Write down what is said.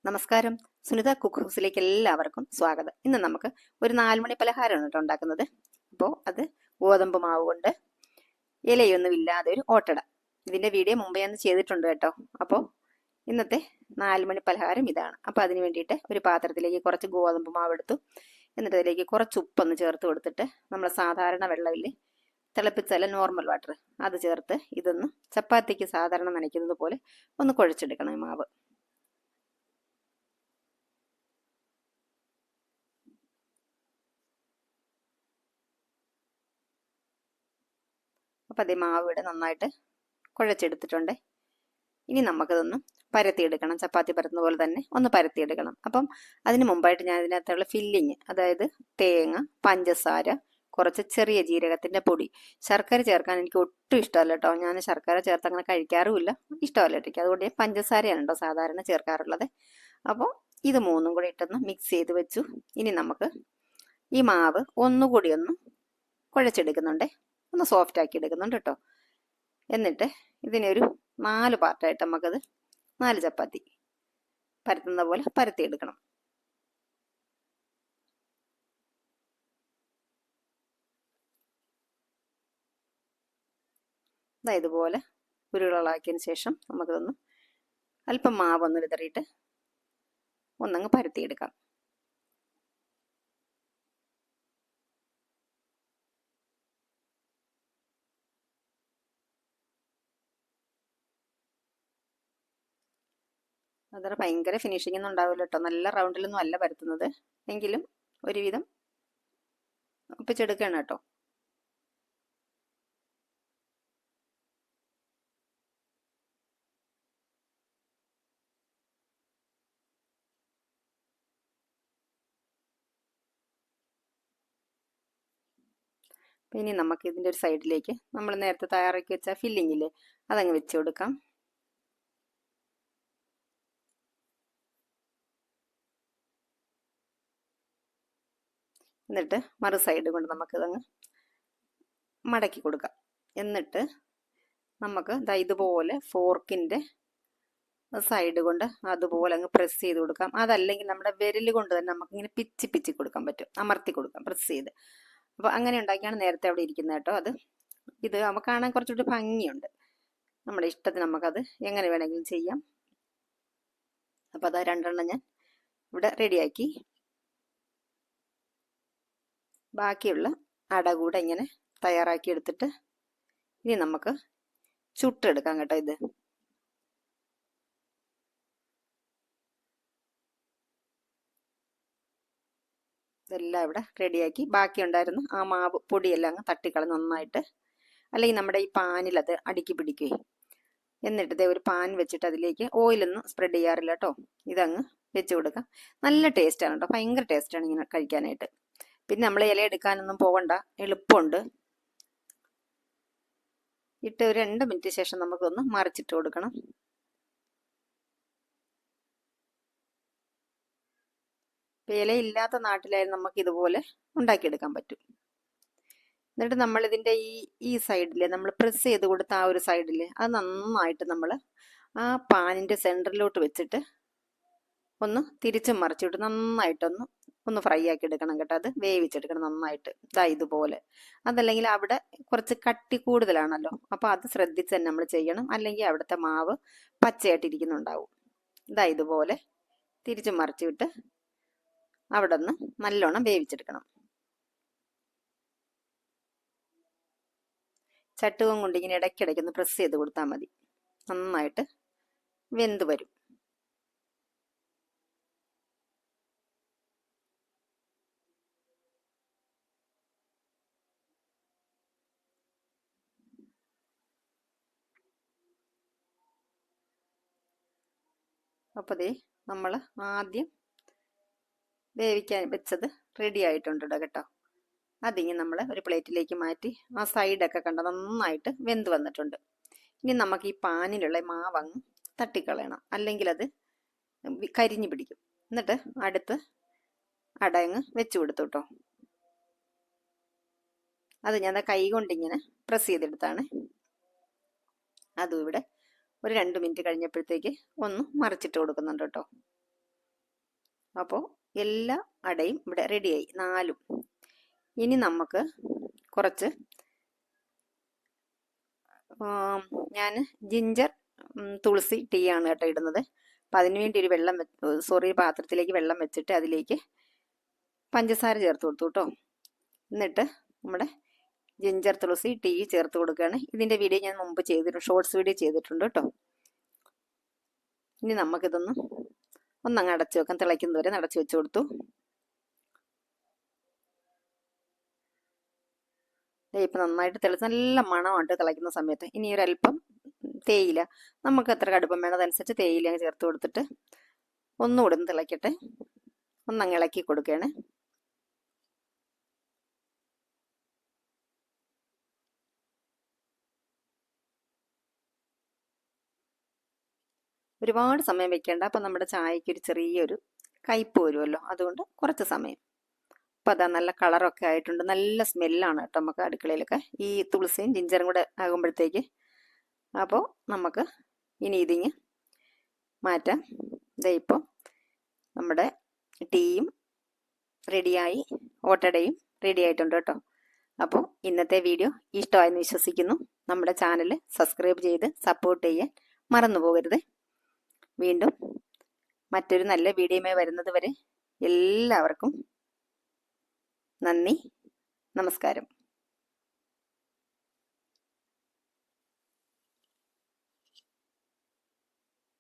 നമസ്കാരം, സുനിത കുക്ക് ഹൗസിലേക്ക് എല്ലാവർക്കും സ്വാഗതം. ഇന്ന് നമുക്ക് ഒരു 4 മണി പലഹാരമാണ് കേട്ടോ ഉണ്ടാക്കുന്നത്. അപ്പോൾ അത് ഗോതമ്പ് മാവ് കൊണ്ട് ഇലയൊന്നും ഇല്ലാതെ ഒരു ഓട്ടട. ഇതിൻ്റെ വീഡിയോ മുമ്പേ ഞാൻ ചെയ്തിട്ടുണ്ട് കേട്ടോ. അപ്പോൾ ഇന്നത്തെ 4 മണി പലഹാരം ഇതാണ്. അപ്പോൾ അതിന് വേണ്ടിയിട്ട് ഒരു പാത്രത്തിലേക്ക് കുറച്ച് ഗോതമ്പ് മാവ് എടുത്തു. എന്നിട്ട് അതിലേക്ക് കുറച്ച് ഉപ്പൊന്ന് ചേർത്ത് കൊടുത്തിട്ട് നമ്മൾ സാധാരണ വെള്ളമില്ലേ, തിളപ്പിച്ചല്ല നോർമൽ വാട്ടർ, അത് ചേർത്ത് ഇതൊന്ന് ചപ്പാത്തിക്ക് സാധാരണ നനയ്ക്കുന്നത് പോലെ ഒന്ന് കുഴച്ചെടുക്കണം ഈ മാവ്. അപ്പം അതേ മാവ് ഇവിടെ നന്നായിട്ട് കുഴച്ചെടുത്തിട്ടുണ്ട്. ഇനി നമുക്കതൊന്ന് പരത്തിയെടുക്കണം. ചപ്പാത്തി പരത്തുന്ന പോലെ തന്നെ ഒന്ന് പരത്തിയെടുക്കണം. അപ്പം അതിന് മുമ്പായിട്ട് ഞാൻ ഇതിനകത്തുള്ള ഫില്ലിങ്, അതായത് തേങ്ങ, പഞ്ചസാര, കുറച്ച് ചെറിയ ജീരകത്തിൻ്റെ പൊടി, ശർക്കര ചേർക്കാൻ എനിക്ക് ഒട്ടും ഇഷ്ടമല്ല കേട്ടോ. ഞാൻ ശർക്കര ചേർത്ത് അങ്ങനെ കഴിക്കാറുമില്ല, ഇഷ്ടമല്ല എനിക്ക്. അതുകൊണ്ട് ഞാൻ പഞ്ചസാരയാണ് കേട്ടോ സാധാരണ ചേർക്കാറുള്ളത്. അപ്പോൾ ഇത് മൂന്നും കൂടി ഇട്ടൊന്ന് മിക്സ് ചെയ്ത് വെച്ചു. ഇനി നമുക്ക് ഈ മാവ് ഒന്നുകൂടി ഒന്ന് കുഴച്ചെടുക്കുന്നുണ്ട്, ഒന്ന് സോഫ്റ്റ് ആക്കി എടുക്കുന്നുണ്ട് കേട്ടോ. എന്നിട്ട് ഇതിനൊരു 4 പാർട്ടായിട്ട് നമുക്കത് 4 ചപ്പാത്തി പരത്തുന്ന പോലെ പരത്തിയെടുക്കണം. ഇതുപോലെ ഉരുളകളാക്കിയതിന് ശേഷം നമുക്കതൊന്ന് അല്പം മാവൊന്ന് വിതറിയിട്ട് ഒന്നങ്ങ് പരത്തിയെടുക്കാം. അതര ഭയങ്കര ഫിനിഷിംഗ് ഒന്നും ഉണ്ടാവില്ല കേട്ടോ. നല്ല റൗണ്ടിലൊന്നും അല്ല പരത്തുന്നത്, എങ്കിലും ഒരുവിധം ഒപ്പിച്ചെടുക്കണം കേട്ടോ. ഇനി നമുക്ക് ഇതിൻ്റെ ഒരു സൈഡിലേക്ക് നമ്മൾ നേരത്തെ തയ്യാറാക്കി വെച്ച ഫില്ലിംഗ് ഇല്ലേ, അതങ്ങ് വെച്ച് കൊടുക്കാം. എന്നിട്ട് മറു സൈഡ് കൊണ്ട് നമുക്കിതങ്ങ് മടക്കി കൊടുക്കാം. എന്നിട്ട് നമുക്ക് ഇതുപോലെ ഫോർക്കിൻ്റെ സൈഡ് കൊണ്ട് അതുപോലെ അങ്ങ് പ്രസ് ചെയ്ത് കൊടുക്കാം. അതല്ലെങ്കിൽ നമ്മുടെ വിരൽ കൊണ്ട് തന്നെ നമുക്കിങ്ങനെ പിച്ചി കൊടുക്കാൻ പറ്റും, അമർത്തി കൊടുക്കാം പ്രസ് ചെയ്ത്. അപ്പോൾ അങ്ങനെ ഉണ്ടാക്കിയാണ് നേരത്തെ അവിടെ ഇരിക്കുന്നത് കേട്ടോ. ഇത് നമുക്ക് കാണാൻ കുറച്ചുകൂടി ഭംഗിയുണ്ട്. നമ്മുടെ ഇഷ്ടത്തിന് നമുക്കത് എങ്ങനെ വേണമെങ്കിലും ചെയ്യാം. അപ്പോൾ അത് 2 ഞാൻ ഇവിടെ റെഡിയാക്കി. ബാക്കിയുള്ള അട കൂടെ ഇങ്ങനെ തയ്യാറാക്കി എടുത്തിട്ട് ഇനി നമുക്ക് ചുട്ടെടുക്കാം കേട്ടോ. ഇതെല്ലാം ഇവിടെ റെഡിയാക്കി. ബാക്കി ഉണ്ടായിരുന്നു ആ മാവ് പൊടിയെല്ലാം അങ്ങ് തട്ടിക്കളഞ്ഞ് നന്നായിട്ട്, അല്ലെങ്കിൽ നമ്മുടെ ഈ പാനിൽ അത് അടുക്കി പിടിക്കുകയും. എന്നിട്ട് ഒരു പാൻ വെച്ചിട്ട് അതിലേക്ക് ഓയിലൊന്നും സ്പ്രെഡ് ചെയ്യാറില്ല കേട്ടോ. ഇതങ്ങ് വെച്ച് കൊടുക്കാം. നല്ല ടേസ്റ്റാണ് കേട്ടോ, ഭയങ്കര ടേസ്റ്റാണ് ഇങ്ങനെ കഴിക്കാനായിട്ട്. പിന്നെ നമ്മൾ ഇല എടുക്കാനൊന്നും പോകണ്ട, എളുപ്പമുണ്ട്. ഇട്ട് ഒരു 2 മിനിറ്റ് ശേഷം നമുക്കൊന്ന് മറിച്ചിട്ട് കൊടുക്കണം. ഇല ഇല്ലാത്ത നാട്ടിലായാലും നമുക്ക് ഇതുപോലെ ഉണ്ടാക്കിയെടുക്കാൻ പറ്റും. എന്നിട്ട് നമ്മളിതിൻ്റെ ഈ സൈഡിൽ നമ്മൾ പ്രസ് ചെയ്ത് കൊടുത്ത ആ ഒരു സൈഡിൽ അത് നന്നായിട്ട് നമ്മൾ ആ പാനിൻ്റെ സെൻറ്ററിലോട്ട് വെച്ചിട്ട് ഒന്ന് തിരിച്ചും മറിച്ചിട്ട് നന്നായിട്ടൊന്ന് ഫ്രൈ ആക്കി എടുക്കണം കേട്ടോ. അത് വേവിച്ചെടുക്കണം നന്നായിട്ട്, ഇതുപോലെ. അതല്ലെങ്കിൽ അവിടെ കുറച്ച് കട്ടി കൂടുതലാണല്ലോ, അപ്പോൾ അത് ശ്രദ്ധിച്ച് തന്നെ നമ്മൾ ചെയ്യണം, അല്ലെങ്കിൽ അവിടുത്തെ മാവ് പച്ചയായിട്ടിരിക്കുന്നുണ്ടാവും. ഇതുപോലെ തിരിച്ചും മറിച്ചിട്ട് അവിടെ നിന്ന് നല്ലോണം വേവിച്ചെടുക്കണം. ചട്ടുകം കൊണ്ട് ഇങ്ങനെ ഇടയ്ക്കിടയ്ക്കൊന്ന് പ്രസ് ചെയ്ത് കൊടുത്താൽ മതി, നന്നായിട്ട് വെന്ത് വരും. അപ്പോൾ നമ്മൾ ആദ്യം വേവിക്കാൻ വെച്ചത് റെഡി ആയിട്ടുണ്ട് കേട്ടോ. അതിങ്ങ് നമ്മൾ ഒരു പ്ലേറ്റിലേക്ക് മാറ്റി ആ സൈഡൊക്കെ കണ്ട നന്നായിട്ട് വെന്ത് വന്നിട്ടുണ്ട്. ഇനി നമുക്ക് ഈ പാനിലുള്ള മാവങ്ങ് തട്ടിക്കളയണം, അല്ലെങ്കിൽ അത് കരിഞ്ഞു പിടിക്കും. എന്നിട്ട് അടുത്ത് അടയങ്ങ് വെച്ച് കൊടുത്തു കേട്ടോ. അത് ഞാൻ കൈ കൊണ്ടിങ്ങനെ പ്രസ് ചെയ്തെടുത്താണ്. അതും ഇവിടെ ഒരു 2 മിനിറ്റ് കഴിഞ്ഞപ്പോഴത്തേക്ക് ഒന്ന് മറിച്ചിട്ട് കൊടുക്കുന്നുണ്ട് കേട്ടോ. അപ്പോൾ എല്ലാ അടയും ഇവിടെ റെഡിയായി 4ഉം. ഇനി നമുക്ക് കുറച്ച് ഞാൻ ജിഞ്ചർ തുളസി ടീ ആണ് കേട്ടോ ഇടുന്നത്. അപ്പം അതിന് വേണ്ടി ഒരു പാത്രത്തിലേക്ക് വെള്ളം വെച്ചിട്ട് അതിലേക്ക് പഞ്ചസാര ചേർത്ത് കൊടുത്തു കേട്ടോ. എന്നിട്ട് നമ്മുടെ ജിഞ്ചർ തുളസി ടീ ചേർത്ത് കൊടുക്കുകയാണ്. ഇതിൻ്റെ വീഡിയോ ഞാൻ മുമ്പ് ചെയ്തിട്ടുണ്ട്, ഷോർട്സ് വീഡിയോ ചെയ്തിട്ടുണ്ട് കേട്ടോ. ഇനി നമുക്കിതൊന്ന് ഒന്നങ്ങ് അടച്ചു വെക്കാം. തിളയ്ക്കുന്നതുവരെ അടച്ചു വെച്ച് കൊടുത്തു. ഇപ്പം നന്നായിട്ട് തിളച്ച് നല്ല മണമുണ്ട് തിളയ്ക്കുന്ന സമയത്ത്. ഇനി ഒരല്പം തേയില, നമുക്ക് എത്ര കടുപ്പം വേണം അതനുസരിച്ച് തേയില ചേർത്ത് കൊടുത്തിട്ട് ഒന്നുകൂടെ ഒന്ന് തിളയ്ക്കട്ടെ. ഒന്നങ്ങ് ഇളക്കി കൊടുക്കുകയാണ്. ഒരുപാട് സമയം വെക്കേണ്ട. അപ്പം നമ്മുടെ ചായക്ക് ഒരു ചെറിയൊരു കയ്പ്പ് വരുമല്ലോ, അതുകൊണ്ട് കുറച്ച് സമയം. അപ്പം അതാ നല്ല കളറൊക്കെ ആയിട്ടുണ്ട്. നല്ല സ്മെല്ലാണ് കേട്ടോ നമുക്ക് അടുക്കളയിലൊക്കെ ഈ തുളസിയും ജിഞ്ചറും കൂടെ ആകുമ്പോഴത്തേക്ക്. അപ്പോൾ നമുക്ക് ഇനി ഇതിങ്ങ് മാറ്റാം. ഇതേ ഇപ്പോൾ നമ്മുടെ ടീയും റെഡിയായി, ഓട്ടടയും റെഡി ആയിട്ടുണ്ട് കേട്ടോ. അപ്പോൾ ഇന്നത്തെ വീഡിയോ ഇഷ്ടമായെന്ന് വിശ്വസിക്കുന്നു. നമ്മുടെ ചാനൽ സബ്സ്ക്രൈബ് ചെയ്ത് സപ്പോർട്ട് ചെയ്യാൻ മറന്നു പോകരുത്. വീണ്ടും മറ്റൊരു നല്ല വീഡിയോയുമായി വരുന്നത് വരെ എല്ലാവർക്കും നന്ദി, നമസ്കാരം.